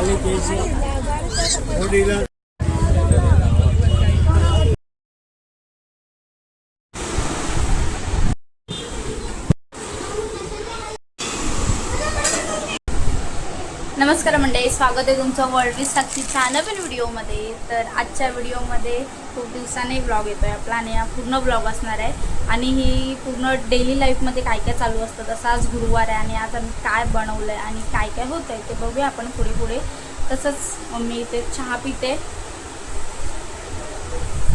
काले केस बॉडीला नमस्कार मंडळी, स्वागत आहे तुमचं वर्ल्ड विथ साक्षीच्या नवीन व्हिडिओमध्ये. तर आजच्या व्हिडिओमध्ये खूप दिवसाने ब्लॉग येतो आहे आपला आणि हा पूर्ण ब्लॉग असणार आहे आणि ही पूर्ण डेली लाईफमध्ये काय काय चालू असतं. तसं आज गुरुवार आहे आणि आज आम्ही काय बनवलं आहे आणि काय काय होतं आहे ते बघूया आपण पुढे पुढे. तसंच मम्मी इथे चहा पिते.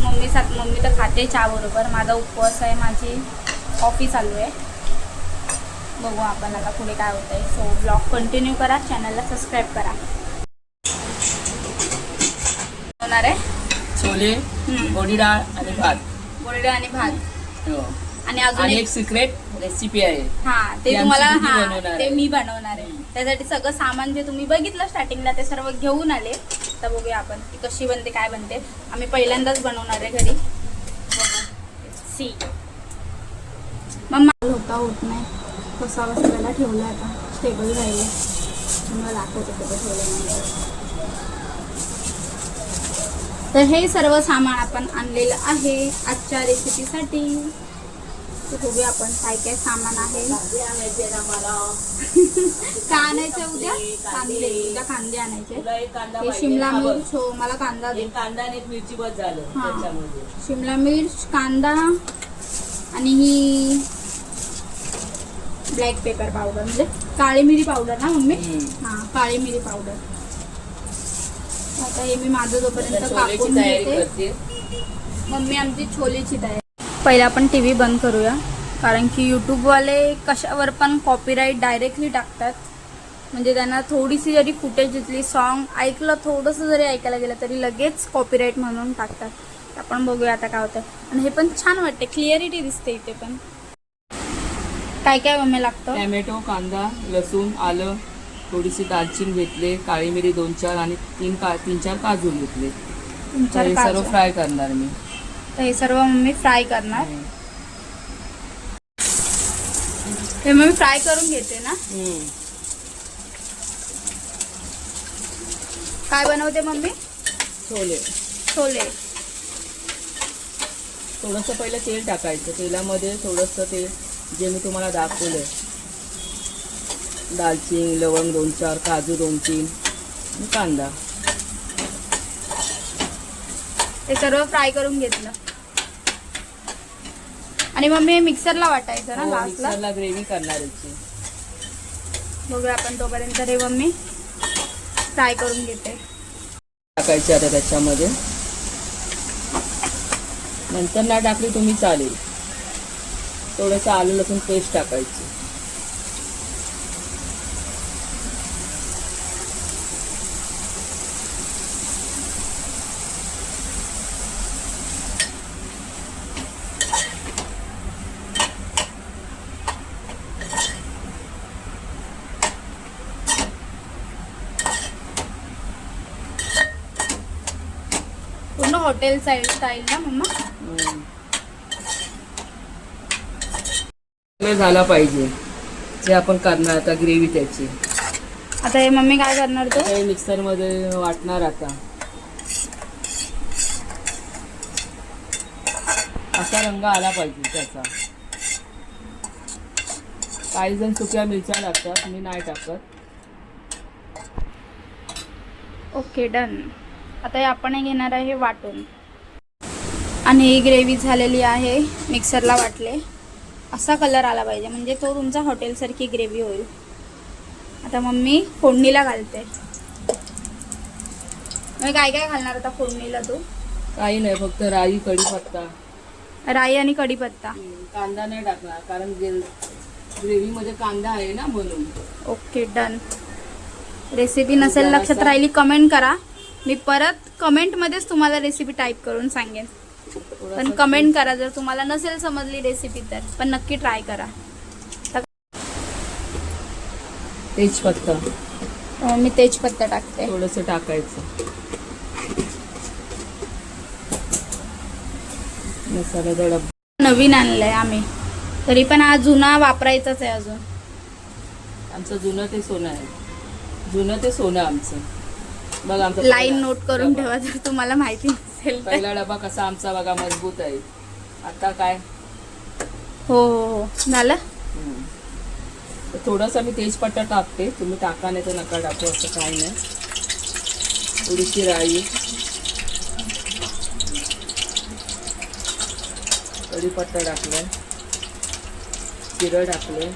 मम्मी तर खाते चहा बरोबर. माझा उपवास आहे, माझी कॉफी चालू आहे. बघू आपण आता पुढे काय होतं आहे. सो ब्लॉग कंटिन्यू करा, चॅनलला सबस्क्राईब करा. होणार आहे छोले, गोडी डाळ आणि भात. गोडी डाळ आणि भात. हो. आणि अजून एक सिक्रेट रेसिपी आहे. ते ती तुम्हाला आमची दीदी बनवणार ते आहे. मी बनवणार आहे. त्यासाठी सगळं सामान जे तुम्ही बघितलं स्टार्टिंगला ते सर्व घेऊन आले. तर बघूया आपण ती कशी बनते, काय बनते. आम्ही पहिल्यांदाच बनवणार आहे घरी. सी मम्मा होत नाही. कसा बसलेला ठेवला आता स्टेबल राहिले. तुम्हाला दाखवते कसं ठेवलं. तर हे सर्व सामान आपण आणलेलं आहे आजच्या रेसिपीसाठी. तर बघूया आपण काय काय सामान आहे. का आणायचं उद्या? कांदे. उद्या कांदे आणायचे. हे शिमला मिर्च. हो, मला कांदा दे. कांदा आणि मिरची बस झालं त्याच्यामध्ये. शिमला मिर्च, कांदा आणि ही ब्लॅक पेपर पावडर म्हणजे काळी मिरी पावडर ना मम्मी? काळी मिरी पावडर. आता हे मी माझं जोपर्यंत कापून घेते. मम्मी आमची छोलेची तयारी. पहिला आपण टीव्ही बंद करूया, कारण की यूट्यूबवाले कशावर पण कॉपीराईट डायरेक्टली टाकतात. म्हणजे त्यांना थोडीशी जरी फुटेज घेतली, सॉन्ग ऐकलं, थोडंसं जरी ऐकायला गेलं तरी लगेच कॉपीराईट म्हणून टाकतात. आपण बघूया आता काय होतं. आणि हे पण छान वाटते, क्लिअरिटी दिसते इथे पण. काय काय मम्मी लागतं? टॅमॅटो, कांदा, लसूण, आलं, थोडीशी दालचिनी घेतले, काळी मिरी 2-4 आणि 3-4 काजू घेतले. हे सर्व फ्राय करणार मी. तर हे सर्व मम्मी फ्राय करणार. हे मम्मी फ्राय करून घेते ना. काय बनवते मम्मी? छोले. छोले. थोडंसं पहिलं तेल टाकायचं. तेलामध्ये थोडंसं ते जे मी तुम्हाला दाखवलंय, दालचिनी, लवंग 2-4, काजू 2-3 आणि कांदा. हे सर्व फ्राय करून घेतलं. आणि मम्मी हे मिक्सरला वाटायचं ना लास्टला? मिक्सरला ग्रेव्ही करणार याची. बघूया आपण तोपर्यंत. रे मम्मी फ्राय करून घेते. टाकायची आता त्याच्यामध्ये. नंतर नाही टाकली तुम्ही चालेल. थोडंसं आलं लसूण पेस्ट टाकायची. पूर्ण हॉटेल स्टाईल ना मम्मा? झाला पाहिजे जे आपण करणार आता ग्रेव्ही त्याची. आता हे मम्मी काय करणार? तो हे मिक्सर मध्ये वाटणार. आता असा रंग आला पाहिजे त्याचा. काही जण सुक्या मिरच्या टाकतात, मी नाही टाकत. Okay, done. आता हे आपण हे घेणार आहे वाटून. आणि ही ग्रेव्ही झालेली आहे, मिक्सरला वाटले. असा कलर आला पाहिजे म्हणजे तो तुमचा हॉटेलसारखी ग्रेव्ही होईल. आता मम्मी फोडणीला घालते. मग काय काय घालणार आता फोडणीला तू? काही नाही, फक्त राई, कढीपत्ता. राई आणि कढीपत्ता. कांदा नाही टाकणार कारण ग्रेव्ही मध्ये कांदा आहे ना म्हणून. Okay, done. रेसिपी नसेल लक्षात राहिली कमेंट करा. मी परत कमेंटमध्येच तुम्हाला रेसिपी टाईप करून सांगेन. पण कमेंट करा जर तुम्हाला नसेल समजली रेसिपी तर. पण नक्की ट्राय करा. तेजपत्ता. मी तेजपत्ता टाकते. थोडंसं टाकायचं. मसाला डब्बा नवीन आणलंय आम्ही, तरी पण हा जुना वापरायचाच आहे अजून. आमचं जुनं ते सोनं आहे. जुनं ते सोनं आमचं. बघ आमचा लाईन नोट करून ठेवा जर तुम्हाला माहिती नसेल तर. पहिला डबा कसा आमचा बघा मजबूत आहे. आता काय हो हो हो झालं. तर थोडासा मी तेजपत्ता टाकते, तुम्ही टाका नाही तर नका टाकू, असं काही नाही. थोडीशी राई, कढीपत्ता टाकलाय, जिरं टाकलंय,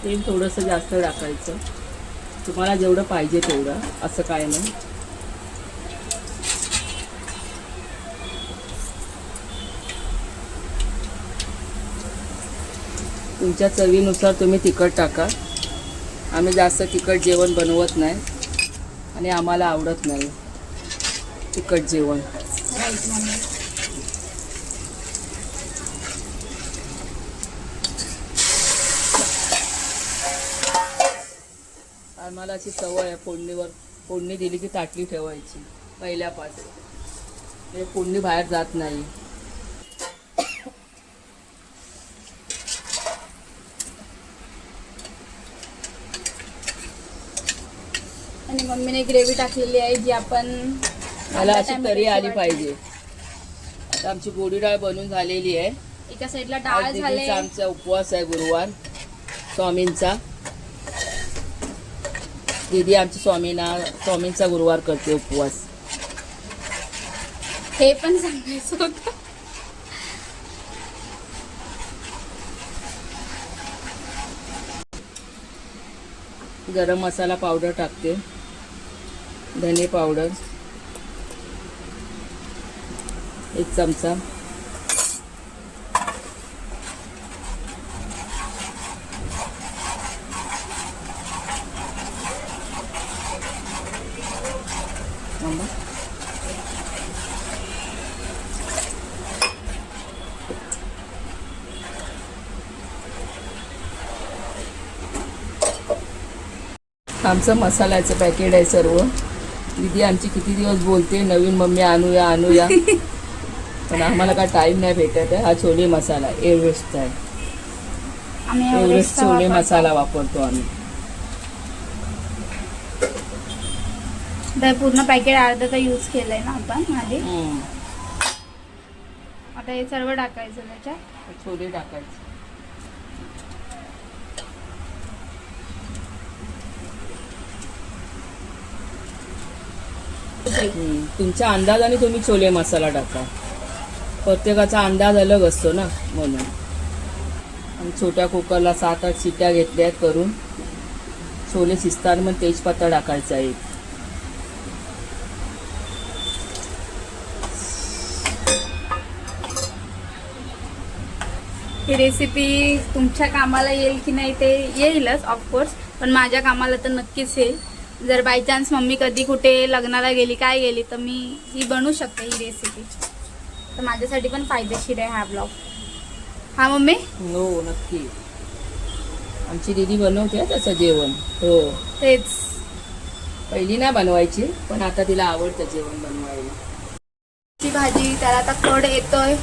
तेल थोडंसं जास्त टाकायचं, तुम्हाला जेवढं पाहिजे तेवढं, असं काय नाही. तुमच्या चवीनुसार तुम्ही तिखट टाका. आम्ही जास्त तिखट जेवण बनवत नाही आणि आम्हाला आवडत नाही तिखट जेवण. आम्हाला अशी सवय आहे फोडणी दिली की ताटली ठेवायची पहिल्यापासून, म्हणजे फोडणी बाहेर जात नाही. आणि मम्मीने ग्रेव्ही टाकलेली आहे जी आपण मला अशी तरी आली पाहिजे. आता आमची गोडी डाळ बनून झालेली आहे. एका साईडला डाळ आज झाले. दीदीचा आमचा उपवास आहे गुरुवार स्वामींचा. दीदी आमची स्वामींचा गुरुवार करते उपवास. हे पण सांगायचं होतं. गरम मसाला पावडर टाकते, धने पावडर 1 चमचा, आमचं मसाल्याचं पॅकेट आहे सर्व. दीदी आमची किती दिवस बोलते नवीन मम्मी आणूया आणूया पण आम्हाला काय टाइम नाही भेटत आहे. हा छोले मसाला एव्हरेस्टचा आहे. एव्हरेस्ट छोले मसाला वापरतो आम्ही. पूर्ण पॅकेट अर्धा यूज केलंय ना आपण आधी. आता हे सर्व टाकायचं त्याच्यात. छोले टाकायचे. तुमच्या अंदाजाने तुम्ही छोले मसाला टाका. प्रत्येकाचा अंदाज अलग असतो ना, म्हणून. आणि छोट्या कुकरला 7-8 शिट्या घेतल्या आहेत करून. छोले शिजताना मग तेजपत्ता टाकायचा आहे. ही रेसिपी तुमच्या कामाला येईल की नाही ते येईलच ऑफकोर्स, पण माझ्या कामाला तर नक्कीच येईल. जर बाय चान्स मम्मी कधी कुठे लग्नाला गेली काय गेली तर मी ही बनवू शकते ही रेसिपी. तर माझ्यासाठी पण फायदेशीर आहे हा ब्लॉग. हा मम्मी? हो नक्की. आमची दीदी बनवते त्याचं जेवण. हो तेच. पहिली नाही बनवायची पण आता तिला आवडतं जेवण बनवायला. ची भाजी त्याला आता कड येतोय.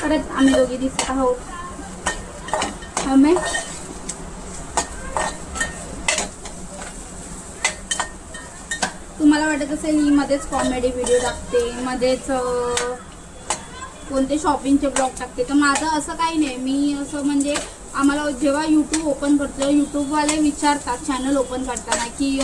परत आम्ही दोघी दिसत आहोत. मम्मी तुम्हाला वाटत असेल ही मध्येच कॉमेडी व्हिडिओ टाकते, मध्येच कोणते शॉपिंगचे ब्लॉग टाकते, तर माझं असं काही नाही. मी असं म्हणजे आम्हाला जेव्हा यूट्यूब ओपन करतो यूट्यूबवाले विचारतात चॅनल ओपन करताना की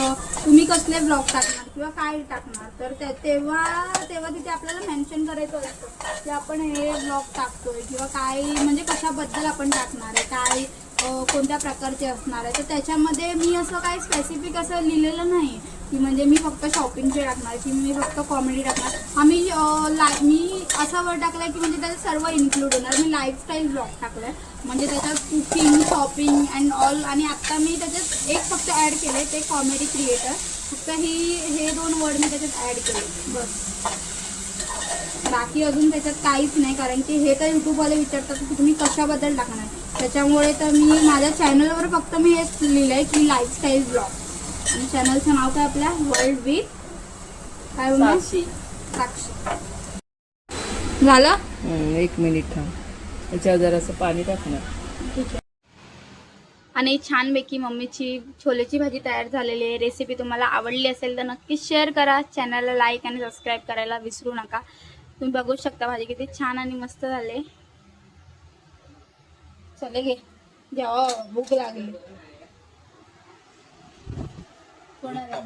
तुम्ही कसले ब्लॉग टाकणार किंवा काय टाकणार, तर तेव्हा तिथे आपल्याला मेन्शन करायचं असतं की आपण हे ब्लॉग टाकतोय किंवा काय म्हणजे कशाबद्दल आपण टाकणार आहे, काय कोणत्या प्रकारचे असणार आहे. तर त्याच्यामध्ये मी असं काही स्पेसिफिक असं लिहिलेलं नाही की म्हणजे मी फक्त शॉपिंगचे टाकणार की मी फक्त कॉमेडी टाकणार. मी असा वर्ड टाकला की म्हणजे त्याच्यात सर्व इन्क्लूड होणार. मी लाईफस्टाईल ब्लॉग टाकलाय म्हणजे त्याच्यात कुकिंग, शॉपिंग अँड ऑल. आणि आत्ता मी त्याच्यात एक फक्त ॲड केले ते कॉमेडी क्रिएटर. फक्त हे 2 वर्ड मी त्याच्यात ॲड केले बस. बाकी अजून त्याच्यात काहीच नाही, कारण की हे तर यूट्यूबवाले विचारतात की तुम्ही कशाबद्दल टाकणार. त्याच्यामुळे तर मी माझ्या चॅनलवर फक्त मी हेच लिहिलं आहे की लाईफस्टाईल ब्लॉग. आणि चॅनलचं नाव काय आपल्या वर्ल्ड विथ काय म्हणणार साक्षी. झालं. 1 मिनिट थांब. त्याच्यावर जरासं पाणी टाकणार. ठीक आहे. आणि छानपैकी मम्मीची छोलेची भाजी तयार झालेली आहे. रेसिपी तुम्हाला आवडली असेल तर नक्कीच शेअर करा. चॅनलला लाईक आणि सबस्क्राईब करायला विसरू नका. तुम्ही बघू शकता भाजी किती छान आणि मस्त झाले. चले घे जेव्हा भूक लागली. कोणाला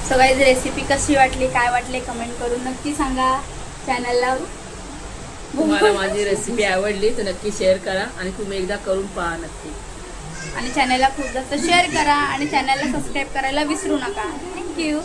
सगळ्याची रेसिपी कशी वाटली काय वाटले कमेंट करून नक्की सांगा. चॅनलला तुम्हाला माझी रेसिपी आवडली तर नक्की शेअर करा आणि तुम्ही एकदा करून पहा नक्की. आणि चॅनलला खूप जास्त शेअर करा आणि चॅनलला सबस्क्राईब करायला विसरू नका. थँक्यू.